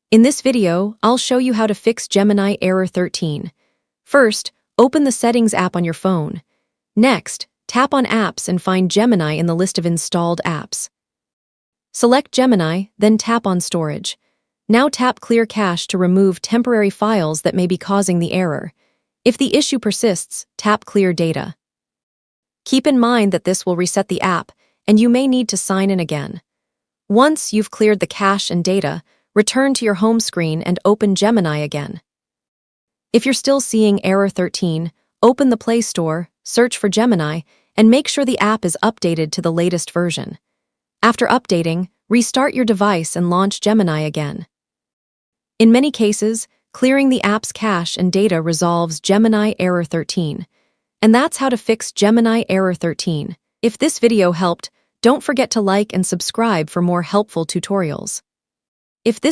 In this video, I'll show you how to fix Gemini Error 13. First, open the Settings app on your phone. Next, tap on Apps and find Gemini in the list of installed apps. Select Gemini, then tap on Storage. Now tap Clear Cache to remove temporary files that may be causing the error. If the issue persists, tap Clear Data. Keep in mind that this will reset the app, and you may need to sign in again. Once you've cleared the cache and data, return to your home screen and open Gemini again. If you're still seeing Error 13, open the Play Store, search for Gemini, and make sure the app is updated to the latest version. After updating, restart your device and launch Gemini again. In many cases, clearing the app's cache and data resolves Gemini Error 13. And that's how to fix Gemini Error 13. If this video helped, don't forget to like and subscribe for more helpful tutorials. If this